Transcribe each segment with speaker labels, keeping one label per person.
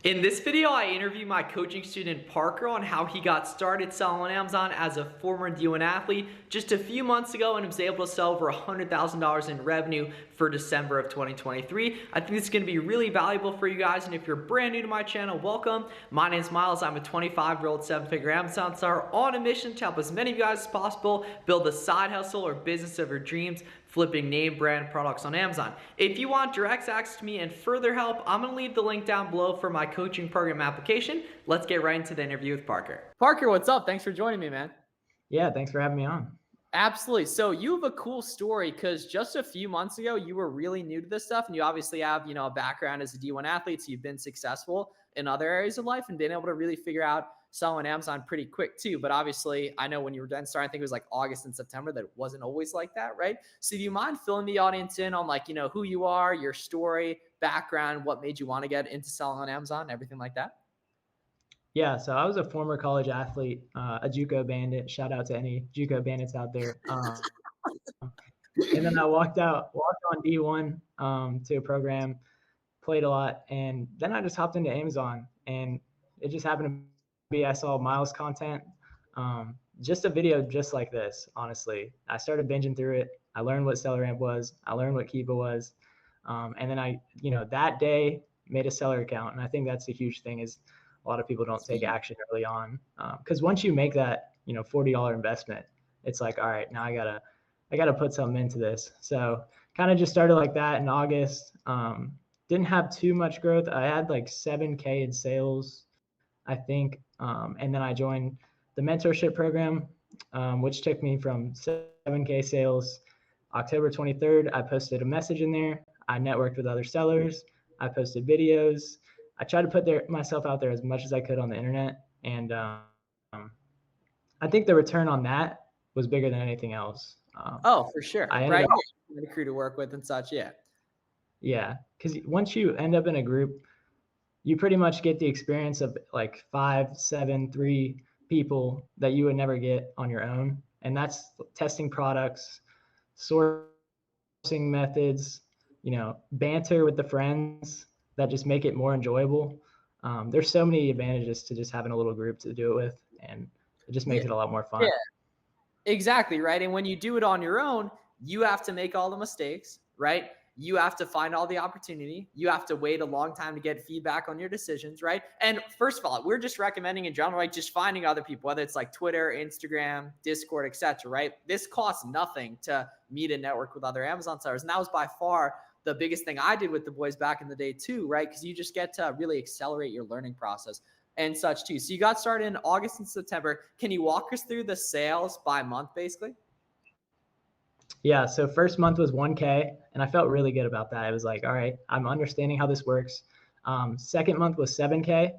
Speaker 1: In this video, I interview my coaching student Parker on how he got started selling on Amazon as a former D1 athlete just a few months ago and was able to sell over $100,000 in revenue for December of 2023. I think this is going to be really valuable for you guys, and if you're brand new to my channel, welcome. My name is Miles. I'm a 25-year-old seven-figure Amazon star on a mission to help as many of you guys as possible build the side hustle or business of your dreams, flipping name brand products on Amazon. If you want direct access to me and further help, I'm gonna leave the link down below for my coaching program application. Let's get right into the interview with Parker. Parker, what's up? Thanks for joining me, man.
Speaker 2: Yeah, thanks for having me on.
Speaker 1: Absolutely. So you have a cool story because just a few months ago, you were really new to this stuff, and you obviously have, a background as a D1 athlete, so you've been successful in other areas of life and been able to really figure out selling Amazon pretty quick too. But obviously, I know when you were done starting, I think it was like August and September, that it wasn't always like that, right? So do you mind filling the audience in on who you are, your story, background, what made you want to get into selling on Amazon, everything like that?
Speaker 2: Yeah, so I was a former college athlete, a JUCO bandit. Shout out to any JUCO bandits out there. And then I walked on D1 to a program, played a lot, and then I just hopped into Amazon. And it just happened to be I saw Miles' content, just a video just like this. Honestly, I started binging through it. I learned what Seller Amp was. I learned what Kiva was, and then I, that day made a seller account. And I think that's a huge thing is a lot of people don't take action early on, because once you make that $40 investment, it's like, all right, now I gotta put something into this. So kind of just started like that in August. Didn't have too much growth. I had like 7K in sales, I think, and then I joined the mentorship program, which took me from 7K sales. October 23rd, I posted a message in there. I networked with other sellers. I posted videos. I tried to put myself out there as much as I could on the internet, and I think the return on that was bigger than anything else.
Speaker 1: Oh, for sure.
Speaker 2: I ended
Speaker 1: Right.
Speaker 2: up,
Speaker 1: The crew to work with and such. Yeah.
Speaker 2: yeah, because once you end up in a group, you pretty much get the experience of like 5, 7, 3 people that you would never get on your own, and that's testing products, sourcing methods, banter with the friends that just make it more enjoyable. There's so many advantages to just having a little group to do it with, and it just makes it a lot more fun.
Speaker 1: Yeah. Exactly, right? And when you do it on your own, you have to make all the mistakes, right? You have to find all the opportunity. You have to wait a long time to get feedback on your decisions, right? And first of all, we're just recommending in general, right? Just finding other people, whether it's like Twitter, Instagram, Discord, etc., right? This costs nothing to meet and network with other Amazon sellers. And that was by far the biggest thing I did with the boys back in the day too, right? Because you just get to really accelerate your learning process and such too. So you got started in August and September. Can you walk us through the sales by month, basically?
Speaker 2: Yeah, so first month was 1K, and I felt really good about that. It was like, all right, I'm understanding how this works. Second month was 7K,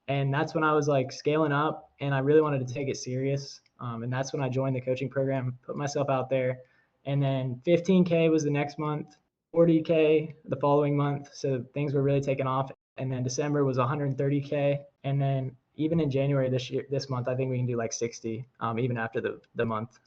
Speaker 2: and that's when I was like scaling up, and I really wanted to take it serious. And that's when I joined the coaching program, put myself out there, and then 15K was the next month, 40K the following month. So things were really taking off. And then December was 130K, and then even in January this month, I think we can do like 60, even after the month.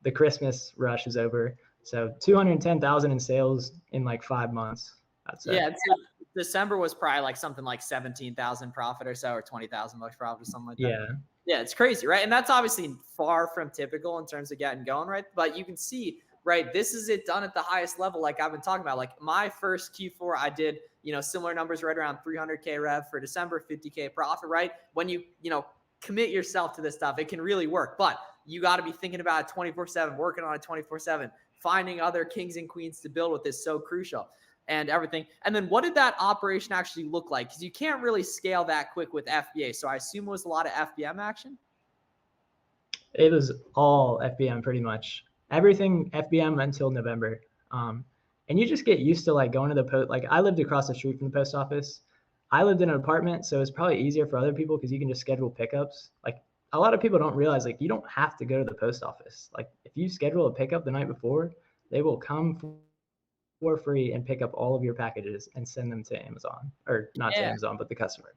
Speaker 2: The Christmas rush is over. So 210,000 in sales in like 5 months. I'd say.
Speaker 1: Yeah, so December was probably like something like 17,000 profit or so, or 20,000 bucks profit or something like that.
Speaker 2: Yeah.
Speaker 1: Yeah, it's crazy, right? And that's obviously far from typical in terms of getting going, right? But you can see, right, this is it done at the highest level, like I've been talking about. Like my first Q4, I did, similar numbers right around 300K rev for December, 50K profit, right? When you commit yourself to this stuff, it can really work. But you got to be thinking about it 24/7, working on it 24/7, finding other kings and queens to build with is so crucial and everything. And then what did that operation actually look like? Because you can't really scale that quick with FBA. So I assume it was a lot of FBM action.
Speaker 2: It was all FBM pretty much. Everything FBM until November. And you just get used to like going to the post. Like I lived across the street from the post office. I lived in an apartment, so it's probably easier for other people because you can just schedule pickups. Like a lot of people don't realize like you don't have to go to the post office. Like if you schedule a pickup the night before, they will come for free and pick up all of your packages and send them to Amazon, or not to Amazon, but the customer.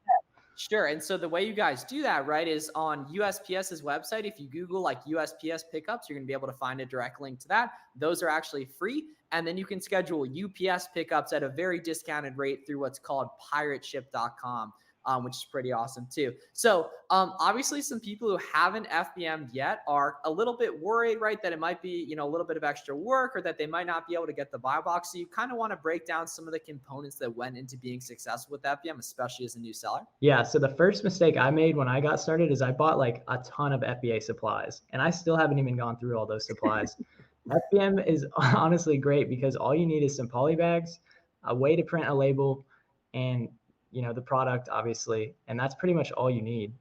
Speaker 1: Sure. And so the way you guys do that, right, is on USPS's website. If you Google like USPS pickups, you're going to be able to find a direct link to that. Those are actually free. And then you can schedule UPS pickups at a very discounted rate through what's called pirateship.com. which is pretty awesome too. So obviously some people who haven't FBM'd yet are a little bit worried, right, that it might be, a little bit of extra work or that they might not be able to get the buy box. So you kind of want to break down some of the components that went into being successful with FBM, especially as a new seller.
Speaker 2: Yeah, so the first mistake I made when I got started is I bought like a ton of FBA supplies, and I still haven't even gone through all those supplies. FBM is honestly great because all you need is some poly bags, a way to print a label, and the product obviously, and that's pretty much all you need.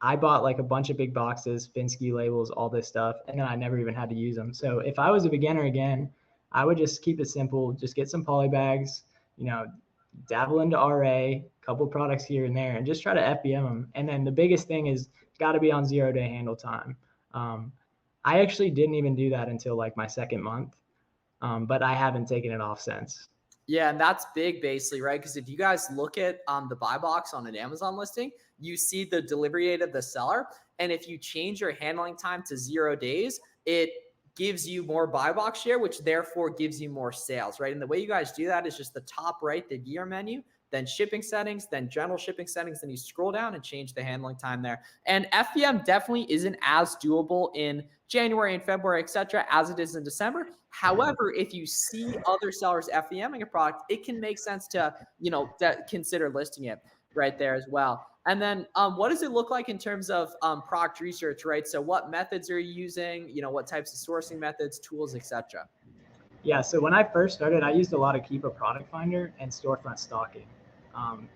Speaker 2: I bought like a bunch of big boxes, Finsky labels, all this stuff, and then I never even had to use them. So if I was a beginner again, I would just keep it simple, just get some poly bags, dabble into RA, couple products here and there, and just try to FBM them. And then the biggest thing is got to be on 0-day handle time. I actually didn't even do that until like my second month, but I haven't taken it off since.
Speaker 1: Yeah, and that's big basically, right? Because if you guys look at the buy box on an Amazon listing, you see the delivery date of the seller. And if you change your handling time to 0 days, it gives you more buy box share, which therefore gives you more sales, right? And the way you guys do that is just the top right, the gear menu, then shipping settings, then general shipping settings, then you scroll down and change the handling time there. And FBM definitely isn't as doable in January and February, etc., as it is in December. However, if you see other sellers FBMing a product, it can make sense to, consider listing it right there as well. And then what does it look like in terms of product research, right? So what methods are you using? What types of sourcing methods, tools, etc.?
Speaker 2: Yeah, so when I first started, I used a lot of Keep a Product Finder and storefront stalking.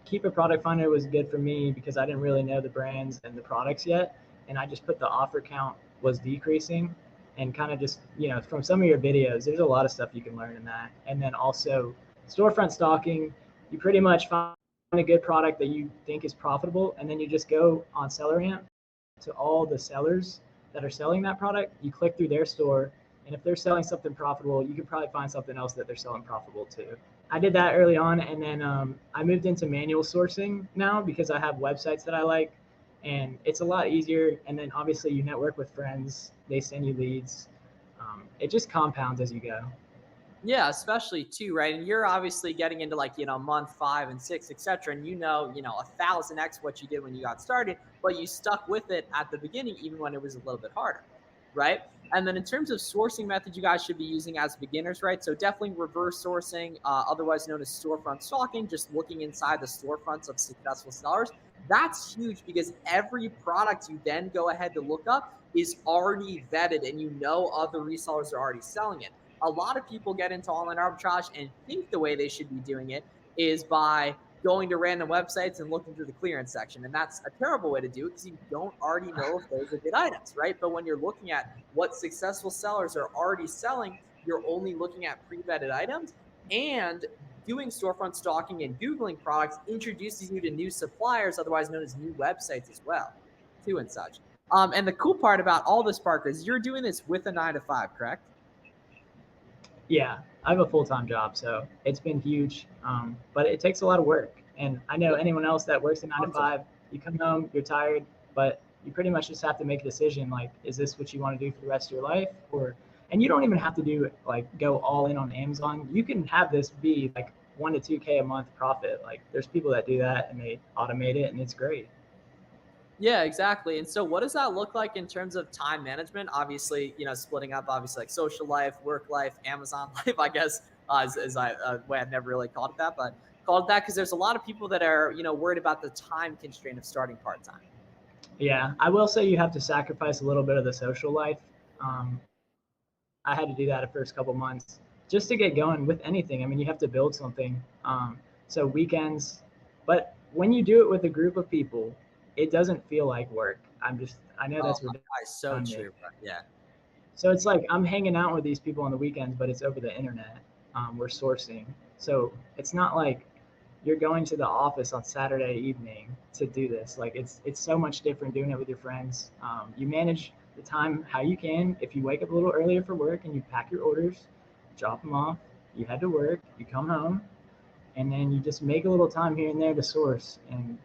Speaker 2: Keep a Product Finder was good for me because I didn't really know the brands and the products yet, and I just put the offer count was decreasing, and kind of just from some of your videos, there's a lot of stuff you can learn in that. And then also storefront stalking, you pretty much find a good product that you think is profitable, and then you just go on SellerAmp to all the sellers that are selling that product. You click through their store, and if they're selling something profitable, you could probably find something else that they're selling profitable too. I did that early on, and then I moved into manual sourcing now because I have websites that I like, and it's a lot easier. And then obviously you network with friends, they send you leads. It just compounds as you go.
Speaker 1: Yeah, especially too, right? And you're obviously getting into like, month 5 and 6, etc. And 1,000x what you did when you got started, but you stuck with it at the beginning, even when it was a little bit harder, right? And then in terms of sourcing methods you guys should be using as beginners, right? So definitely reverse sourcing, otherwise known as storefront stalking, just looking inside the storefronts of successful sellers. That's huge because every product you then go ahead to look up is already vetted and other resellers are already selling it. A lot of people get into online arbitrage and think the way they should be doing it is by going to random websites and looking through the clearance section. And that's a terrible way to do it because you don't already know if those are good items, right? But when you're looking at what successful sellers are already selling, you're only looking at pre-vetted items. And doing storefront stalking and Googling products introduces you to new suppliers, otherwise known as new websites as well, too, and such. And the cool part about all this, Parker, is you're doing this with a 9 to 5, correct?
Speaker 2: Yeah, I have a full-time job, so it's been huge, but it takes a lot of work. And I know anyone else that works a 9 to 5, you come home, you're tired, but you pretty much just have to make a decision, like, is this what you want to do for the rest of your life? And you don't even have to do like go all in on Amazon. You can have this be like 1 to 2K a month profit. Like there's people that do that and they automate it and it's great.
Speaker 1: Yeah, exactly. And so what does that look like in terms of time management? Obviously, splitting up, obviously, like social life, work life, Amazon life, I guess, is way I've never really called it that, but called it that because there's a lot of people that are, worried about the time constraint of starting part-time.
Speaker 2: Yeah, I will say you have to sacrifice a little bit of the social life. I had to do that the first couple months just to get going with anything. I mean, you have to build something. So weekends, but when you do it with a group of people, it doesn't feel like work. I know
Speaker 1: Oh
Speaker 2: that's
Speaker 1: my God, so
Speaker 2: redundant.
Speaker 1: true. But yeah.
Speaker 2: So it's like I'm hanging out with these people on the weekends, but it's over the internet. We're sourcing. So it's not like you're going to the office on Saturday evening to do this. Like it's so much different doing it with your friends. You manage the time how you can. If you wake up a little earlier for work and you pack your orders, drop them off, you head to work, you come home, and then you just make a little time here and there to source. And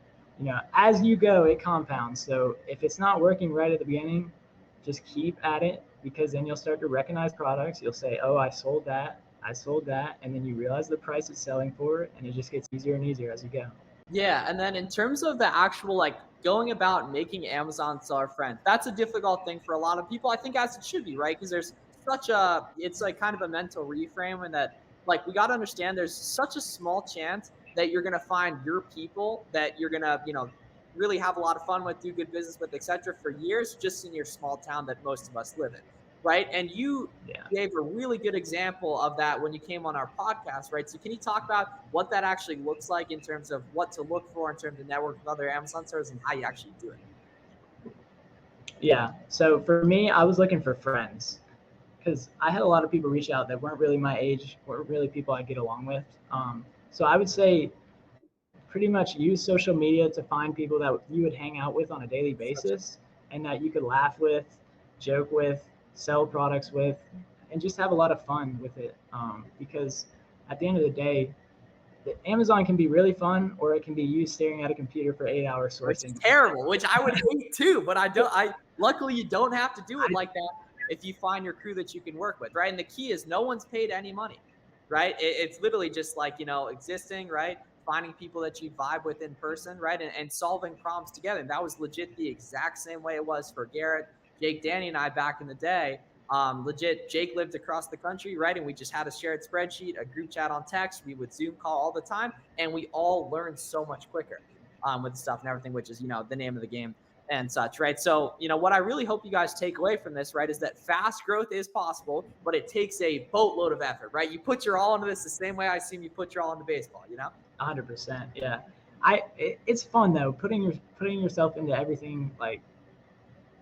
Speaker 2: as you go, it compounds. So if it's not working right at the beginning, just keep at it because then you'll start to recognize products. You'll say, oh, I sold that, and then you realize the price it's selling for, and it just gets easier and easier as you go.
Speaker 1: Yeah, and then in terms of the actual like going about making Amazon seller friends, that's a difficult thing for a lot of people. I think as it should be, right? Because there's such a it's like kind of a mental reframe and that like we got to understand there's such a small chance that you're gonna find your people that you're gonna, really have a lot of fun with, do good business with, etc. for years just in your small town that most of us live in. Right. And you
Speaker 2: Yeah.
Speaker 1: gave a really good example of that when you came on our podcast, right? So can you talk about what that actually looks like in terms of what to look for in terms of network with other Amazon sellers and how you actually do it?
Speaker 2: Yeah. So for me, I was looking for friends because I had a lot of people reach out that weren't really my age, weren't really people I get along with. So I would say pretty much use social media to find people that you would hang out with on a daily basis and that you could laugh with, joke with, sell products with, and just have a lot of fun with it. Because at the end of the day, Amazon can be really fun, or it can be you staring at a computer for 8 hours
Speaker 1: Which is
Speaker 2: sourcing.
Speaker 1: terrible, which I would hate too, but I don't. I luckily you don't have to do it
Speaker 2: I,
Speaker 1: like that if you find your crew that you can work with, right? And the key is no one's paid any money, right? It's literally just like existing, right? Finding people that you vibe with in person, right? And solving problems together. And that was legit the exact same way it was for Garrett, Jake, Danny, and I back in the day. Legit, Jake lived across the country, right? And we just had a shared spreadsheet, a group chat on text. We would Zoom call all the time, and we all learned so much quicker with stuff and everything, which is, the name of the game and such, right? So, what I really hope you guys take away from this, right, is that fast growth is possible, but it takes a boatload of effort, right? You put your all into this the same way I assume you put your all into baseball.
Speaker 2: 100%. Yeah. It's fun though, putting yourself into everything. Like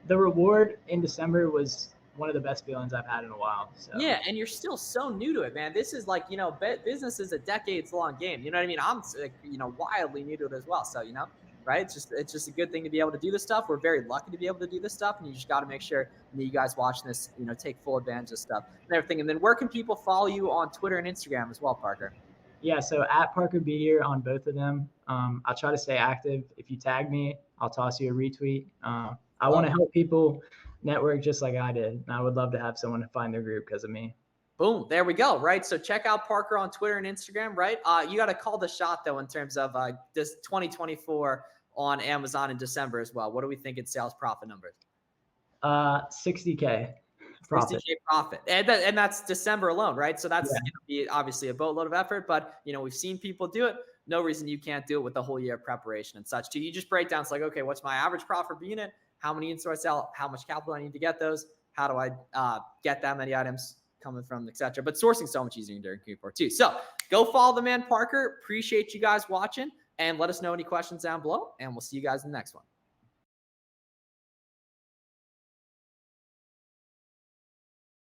Speaker 2: the reward in December was one of the best feelings I've had in a while. So
Speaker 1: Yeah, and you're still so new to it, man. This is like, business is a decades long game. You know what I mean? I'm, wildly new to it as well. So, right? It's just a good thing to be able to do this stuff. We're very lucky to be able to do this stuff, and you just got to make sure you guys watching this, take full advantage of stuff and everything. And then where can people follow you on Twitter and Instagram as well, Parker?
Speaker 2: yeah, so at Parker Beer on both of them. I'll try to stay active. If you tag me, I'll toss you a retweet. I want to help people network just like I did. And I would love to have someone to find their group because of me.
Speaker 1: Boom, there we go, right? So check out Parker on Twitter and Instagram, right? You got to call the shot, though, in terms of this 2024 on Amazon in December as well. What do we think in sales profit numbers?
Speaker 2: 60K profit.
Speaker 1: 60K profit. And that's December alone, right? So that's
Speaker 2: Yeah.
Speaker 1: going to be obviously a boatload of effort, but, we've seen people do it. No reason you can't do it with the whole year of preparation and such. Too. You just break down, it's like, okay, what's my average profit per unit? How many in-store I sell? How much capital I need to get those? How do I get that many items coming from, etc. But sourcing so much easier during Q4 too. So go follow the man Parker. Appreciate you guys watching, and let us know any questions down below, and we'll see you guys in the next one.